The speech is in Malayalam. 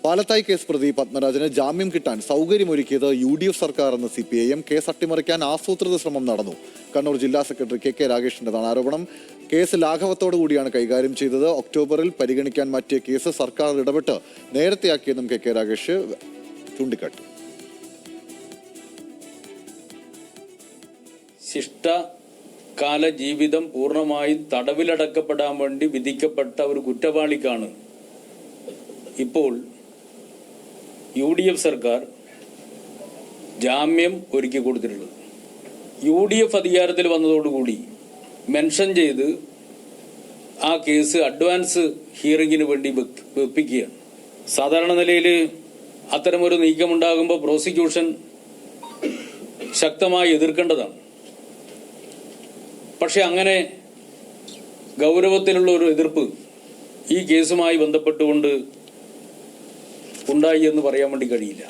പാലത്തായി കേസ് പ്രതി പത്മരാജന് ജാമ്യം കിട്ടാൻ സൗകര്യമൊരുക്കിയത് UDF സർക്കാർ എന്ന് CPIM. കേസ് അട്ടിമറിക്കാൻ ആസൂത്രിത ശ്രമം നടന്നു. കണ്ണൂർ ജില്ലാ സെക്രട്ടറി KK രാഗേഷിന്റേതാണ് ആരോപണം. കേസ് ലാഘവത്തോടുകൂടിയാണ് കൈകാര്യം ചെയ്തത്. ഒക്ടോബറിൽ പരിഗണിക്കാൻ മാറ്റിയ കേസ് സർക്കാർ ഇടപെട്ട് നേരത്തെയാക്കിയെന്നും KK രാഗേഷ് ചൂണ്ടിക്കാട്ടി. ശിഷ്ടകാല ജീവിതം പൂർണ്ണമായും തടവിലടക്കപ്പെടാൻ വേണ്ടി വിധിക്കപ്പെട്ട ഒരു കുറ്റവാളിക്കാണ് ഇപ്പോൾ UDF സർക്കാർ ജാമ്യം ഒരുക്കി കൊടുത്തിട്ടുള്ളത്. UDF അധികാരത്തിൽ വന്നതോടുകൂടി മെൻഷൻ ചെയ്ത് ആ കേസ് അഡ്വാൻസ് ഹിയറിംഗിന് വേണ്ടി വെപ്പിക്കുകയാണ്. സാധാരണ നിലയിൽ അത്തരമൊരു നീക്കമുണ്ടാകുമ്പോൾ പ്രോസിക്യൂഷൻ ശക്തമായി എതിർക്കേണ്ടതാണ്. പക്ഷെ അങ്ങനെ ഗൗരവത്തിലുള്ള ഒരു എതിർപ്പ് ഈ കേസുമായി ബന്ധപ്പെട്ടുകൊണ്ട് ഉണ്ടായി എന്ന് പറയാൻ വേണ്ടി കഴിയില്ല.